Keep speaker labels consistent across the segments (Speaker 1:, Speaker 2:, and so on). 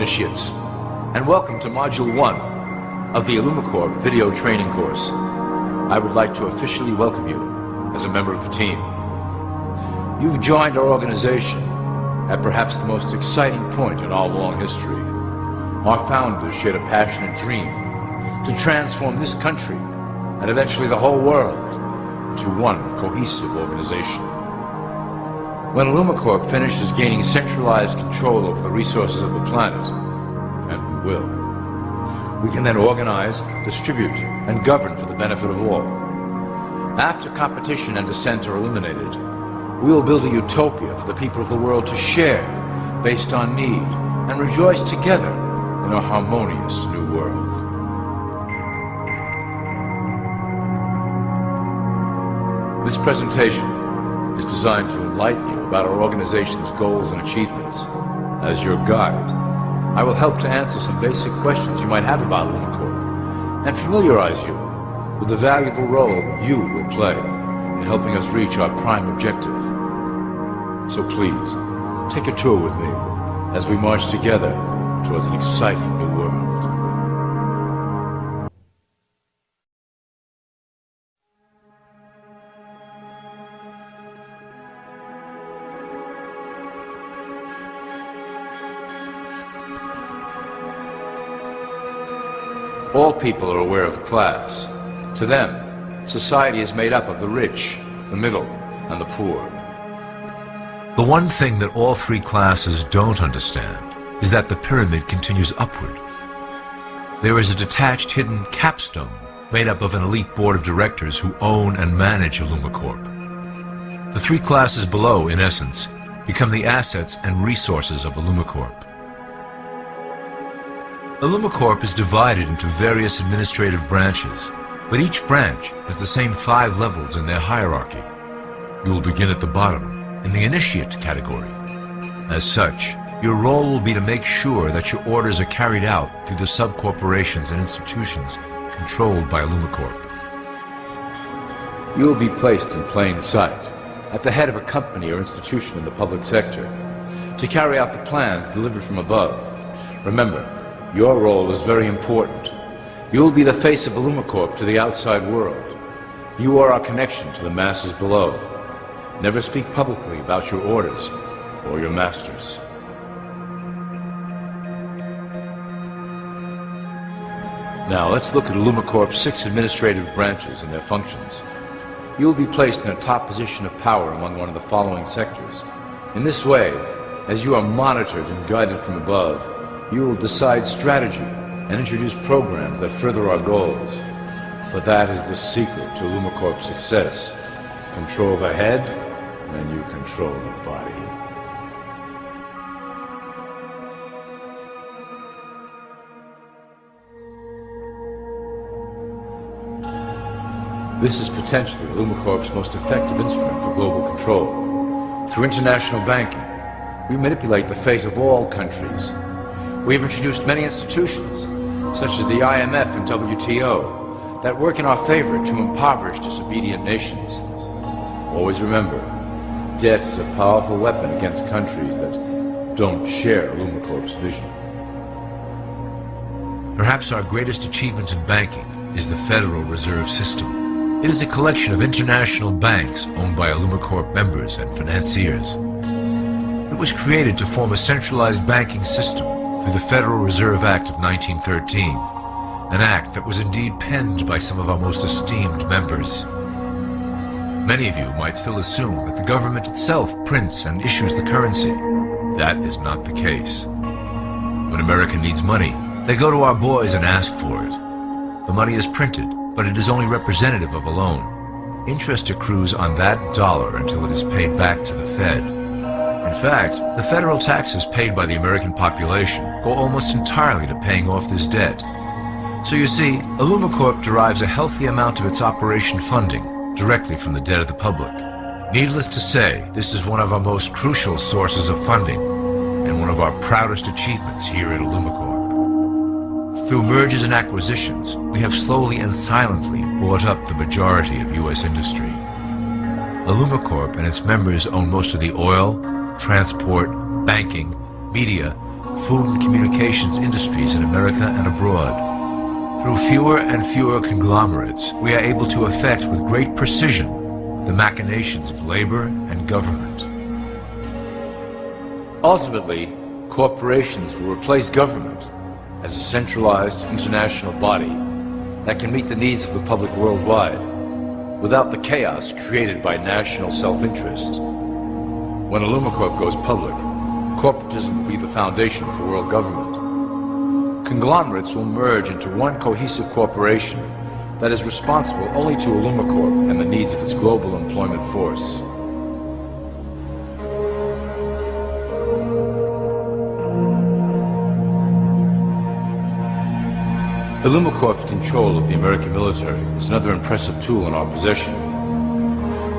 Speaker 1: initiates, and welcome to Module 1 of the Illumicorp video training course. I would like to officially welcome you as a member of the team. You've joined our organization at perhaps the most exciting point in our long history. Our founders shared a passionate dream to transform this country and eventually the whole world into one cohesive organization. When Illumicorp finishes gaining centralized control over the resources of the planet, and we will, we can then organize, distribute, and govern for the benefit of all. After competition and dissent are eliminated, we will build a utopia for the people of the world to share based on need and rejoice together in a harmonious new world. This presentation is designed to enlighten you about our organization's goals and achievements. As your guide, I will help to answer some basic questions you might have about Illumicorp and familiarize you with the valuable role you will play in helping us reach our prime objective. So please, take a tour with me as we march together towards an exciting new world. All people are aware of class. To them, society is made up of the rich, the middle, and the poor.
Speaker 2: The one thing that all three classes don't understand is that the pyramid continues upward. There is a detached hidden capstone made up of an elite board of directors who own and manage Illumicorp. The three classes below, in essence, become the assets and resources of Illumicorp. Illumicorp is divided into various administrative branches, but each branch has the same 5 levels in their hierarchy. You will begin at the bottom, in the initiate category. As such, your role will be to make sure that your orders are carried out through the sub-corporations and institutions controlled by Illumicorp.
Speaker 1: You will be placed in plain sight, at the head of a company or institution in the public sector, to carry out the plans delivered from above. Remember, your role is very important. You will be the face of Illumicorp to the outside world. You are our connection to the masses below. Never speak publicly about your orders or your masters. Now let's look at Illumicorp's 6 administrative branches and their functions. You will be placed in a top position of power among one of the following sectors. In this way, as you are monitored and guided from above, you will decide strategy and introduce programs that further our goals. But that is the secret to Illumicorp's success. Control the head, and you control the body. This is potentially Illumicorp's most effective instrument for global control. Through international banking, we manipulate the fate of all countries. We have introduced many institutions, such as the IMF and WTO, that work in our favor to impoverish disobedient nations. Always remember, debt is a powerful weapon against countries that don't share Illumicorp's vision.
Speaker 2: Perhaps our greatest achievement in banking is the Federal Reserve System. It is a collection of international banks owned by Illumicorp members and financiers. It was created to form a centralized banking system through the Federal Reserve Act of 1913, an act that was indeed penned by some of our most esteemed members. Many of you might still assume that the government itself prints and issues the currency. That is not the case. When America needs money, they go to our boys and ask for it. The money is printed, but it is only representative of a loan. Interest accrues on that dollar until it is paid back to the Fed. In fact, the federal taxes paid by the American population go almost entirely to paying off this debt. So you see, Illumicorp derives a healthy amount of its operation funding directly from the debt of the public. Needless to say, this is one of our most crucial sources of funding and one of our proudest achievements here at Illumicorp. Through mergers and acquisitions, we have slowly and silently bought up the majority of U.S. industry. Illumicorp and its members own most of the oil, transport, banking, media, food and communications industries in America and abroad. Through fewer and fewer conglomerates, we are able to effect with great precision the machinations of labor and government.
Speaker 1: Ultimately, corporations will replace government as a centralized international body that can meet the needs of the public worldwide without the chaos created by national self-interest. When Illumicorp goes public, corporatism will be the foundation for world government. Conglomerates will merge into one cohesive corporation that is responsible only to Illumicorp and the needs of its global employment force. Illumicorp's control of the American military is another impressive tool in our possession.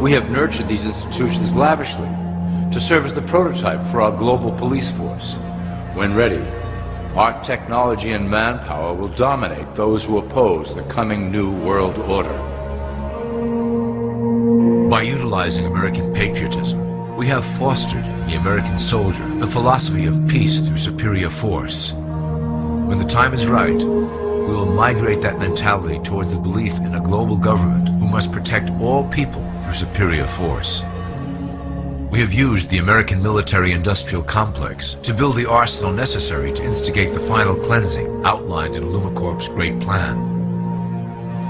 Speaker 1: We have nurtured these institutions lavishly to serve as the prototype for our global police force. When ready, our technology and manpower will dominate those who oppose the coming new world order.
Speaker 2: By utilizing American patriotism, we have fostered in the American soldier the philosophy of peace through superior force. When the time is right, we will migrate that mentality towards the belief in a global government who must protect all people through superior force. We have used the American military-industrial complex to build the arsenal necessary to instigate the final cleansing outlined in Illumicorp's great plan.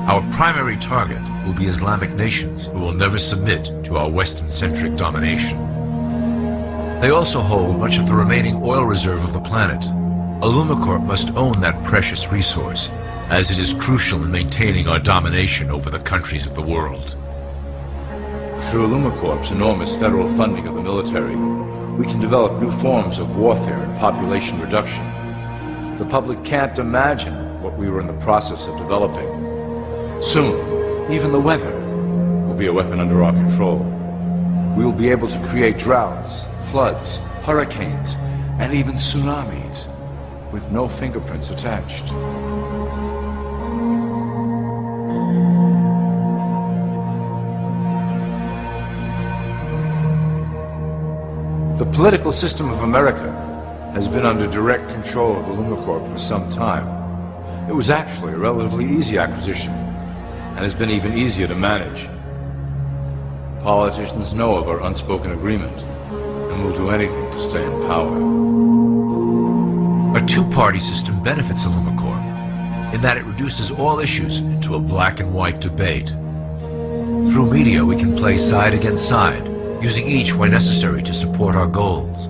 Speaker 2: Our primary target will be Islamic nations who will never submit to our Western-centric domination. They also hold much of the remaining oil reserve of the planet. Illumicorp must own that precious resource, as it is crucial in maintaining our domination over the countries of the world.
Speaker 1: Through Illumicorp's enormous federal funding of the military, we can develop new forms of warfare and population reduction. The public can't imagine what we were in the process of developing. Soon, even the weather will be a weapon under our control. We will be able to create droughts, floods, hurricanes, and even tsunamis with no fingerprints attached. The political system of America has been under direct control of Illumicorp for some time. It was actually a relatively easy acquisition, and has been even easier to manage. Politicians know of our unspoken agreement, and will do anything to stay in power.
Speaker 2: A two-party system benefits Illumicorp in that it reduces all issues into a black and white debate. Through media, we can play side against side, using each where necessary to support our goals.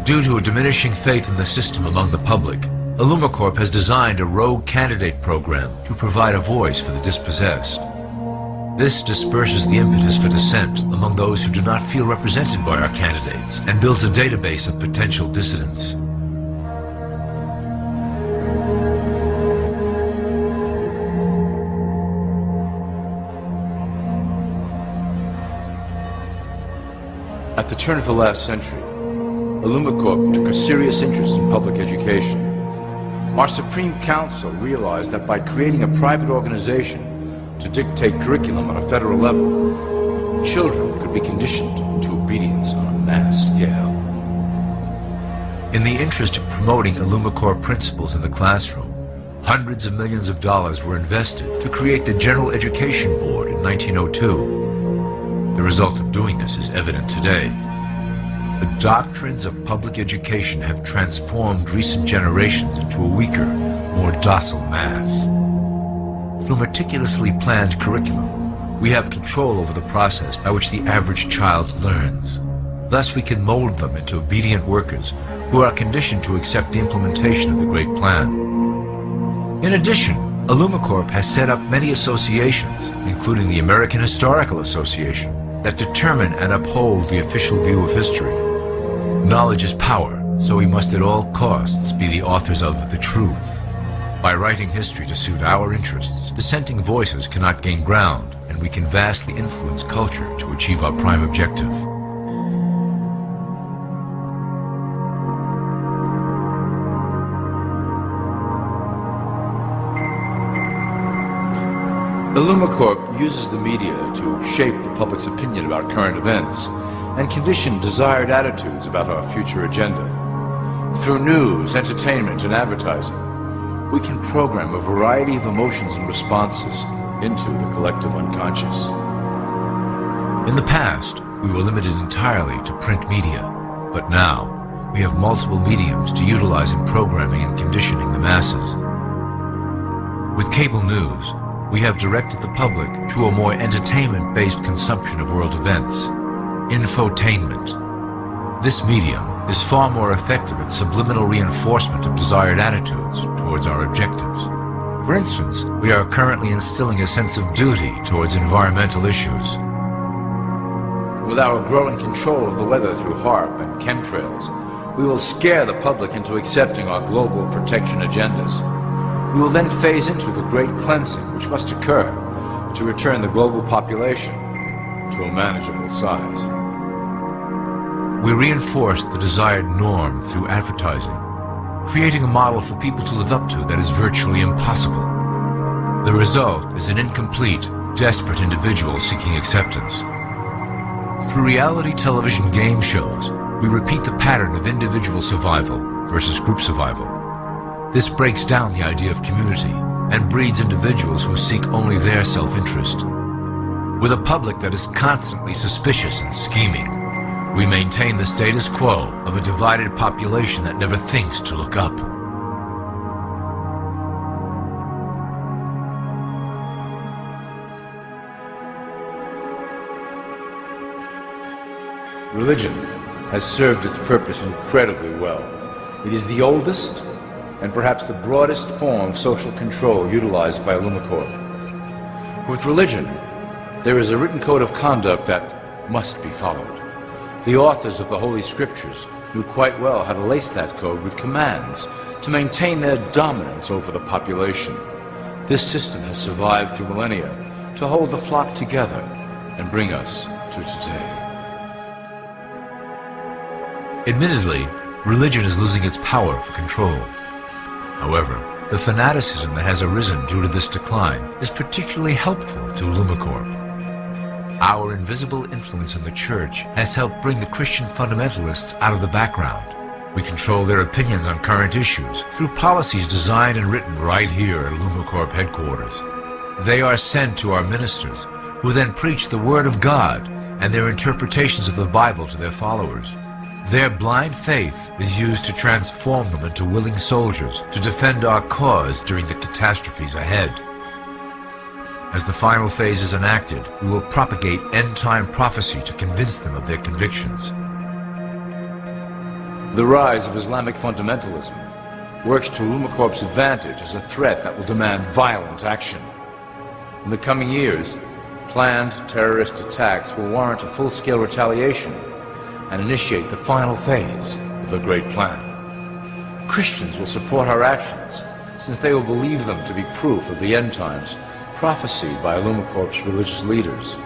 Speaker 2: Due to a diminishing faith in the system among the public, Illumicorp has designed a rogue candidate program to provide a voice for the dispossessed. This disperses the impetus for dissent among those who do not feel represented by our candidates and builds a database of potential dissidents.
Speaker 1: At the turn of the last century, Illumicorp took a serious interest in public education. Our Supreme Council realized that by creating a private organization to dictate curriculum on a federal level, children could be conditioned into obedience on a mass scale.
Speaker 2: In the interest of promoting Illumicorp principles in the classroom, hundreds of millions of dollars were invested to create the General Education Board in 1902. The result of doing this is evident today. The doctrines of public education have transformed recent generations into a weaker, more docile mass. Through meticulously planned curriculum, we have control over the process by which the average child learns. Thus, we can mold them into obedient workers who are conditioned to accept the implementation of the Great Plan. In addition, Illumicorp has set up many associations, including the American Historical Association, that determine and uphold the official view of history. Knowledge is power, so we must at all costs be the authors of the truth. By writing history to suit our interests, dissenting voices cannot gain ground, and we can vastly influence culture to achieve our prime objective.
Speaker 1: Illumicorp uses the media to shape the public's opinion about current events and condition desired attitudes about our future agenda. Through news, entertainment, and advertising, we can program a variety of emotions and responses into the collective unconscious.
Speaker 2: In the past, we were limited entirely to print media, but now we have multiple mediums to utilize in programming and conditioning the masses. With cable news, we have directed the public to a more entertainment-based consumption of world events, infotainment. This medium is far more effective at subliminal reinforcement of desired attitudes towards our objectives. For instance, we are currently instilling a sense of duty towards environmental issues.
Speaker 1: With our growing control of the weather through HAARP and chemtrails, we will scare the public into accepting our global protection agendas. We will then phase into the great cleansing which must occur to return the global population to a manageable size.
Speaker 2: We reinforce the desired norm through advertising, creating a model for people to live up to that is virtually impossible. The result is an incomplete, desperate individual seeking acceptance. Through reality television game shows, we repeat the pattern of individual survival versus group survival. This breaks down the idea of community and breeds individuals who seek only their self-interest. With a public that is constantly suspicious and scheming, we maintain the status quo of a divided population that never thinks to look up.
Speaker 1: Religion has served its purpose incredibly well. It is the oldest and perhaps the broadest form of social control utilized by Illumicorp. With religion, there is a written code of conduct that must be followed. The authors of the Holy Scriptures knew quite well how to lace that code with commands to maintain their dominance over the population. This system has survived through millennia to hold the flock together and bring us to today.
Speaker 2: Admittedly, religion is losing its power for control. However, the fanaticism that has arisen due to this decline is particularly helpful to Illumicorp. Our invisible influence in the church has helped bring the Christian fundamentalists out of the background. We control their opinions on current issues through policies designed and written right here at Illumicorp headquarters. They are sent to our ministers, who then preach the Word of God and their interpretations of the Bible to their followers. Their blind faith is used to transform them into willing soldiers to defend our cause during the catastrophes ahead. As the final phase is enacted, we will propagate end-time prophecy to convince them of their convictions.
Speaker 1: The rise of Islamic fundamentalism works to Illumicorp's advantage as a threat that will demand violent action. In the coming years, planned terrorist attacks will warrant a full-scale retaliation and initiate the final phase of the Great Plan. Christians will support our actions, since they will believe them to be proof of the end times prophesied by Illumicorp's religious leaders.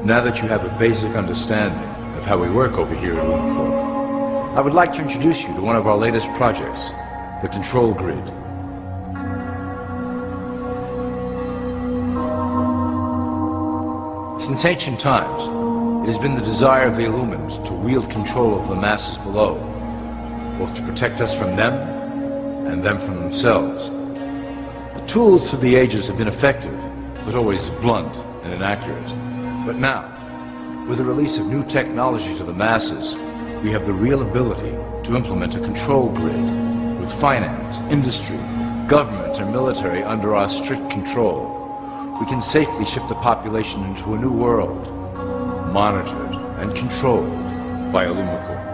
Speaker 1: Now that you have a basic understanding of how we work over here at Illumicorp, I would like to introduce you to one of our latest projects, the Control Grid. Since ancient times, it has been the desire of the Illuminati to wield control of the masses below, both to protect us from them and them from themselves. The tools through the ages have been effective, but always blunt and inaccurate. But now, with the release of new technology to the masses, we have the real ability to implement a control grid with finance, industry, government and military under our strict control, we can safely ship the population into a new world, monitored and controlled by Illumicorp.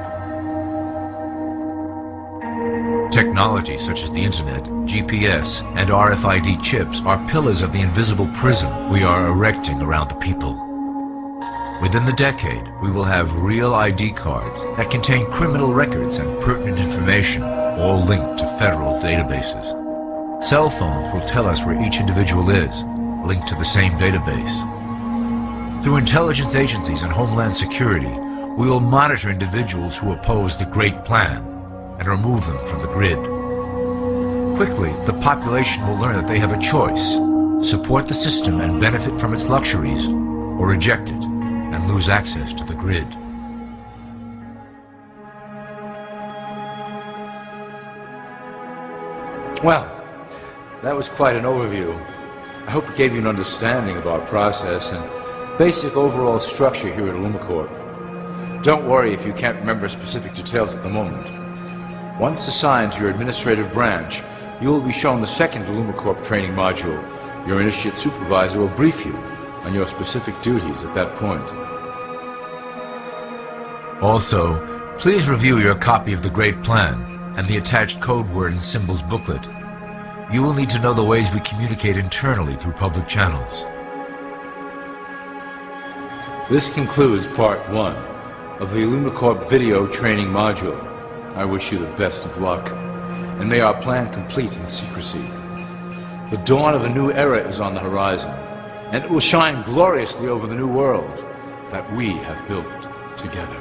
Speaker 2: Technology such as the internet, GPS, and RFID chips are pillars of the invisible prison we are erecting around the people. Within the decade, we will have real ID cards that contain criminal records and pertinent information, all linked to federal databases. Cell phones will tell us where each individual is, linked to the same database. Through intelligence agencies and Homeland Security, we will monitor individuals who oppose the Great Plan and remove them from the grid. Quickly, the population will learn that they have a choice: support the system and benefit from its luxuries, or reject it and lose access to the grid.
Speaker 1: Well, that was quite an overview. I hope it gave you an understanding of our process and basic overall structure here at Illumicorp. Don't worry if you can't remember specific details at the moment. Once assigned to your administrative branch, you will be shown the second Illumicorp training module. Your initiate supervisor will brief you on your specific duties at that point.
Speaker 2: Also, please review your copy of the Great Plan and the attached code word and symbols booklet. You will need to know the ways we communicate internally through public channels.
Speaker 1: This concludes Part 1 of the Illumicorp video training module. I wish you the best of luck, and may our plan complete in secrecy. The dawn of a new era is on the horizon, and it will shine gloriously over the new world that we have built together.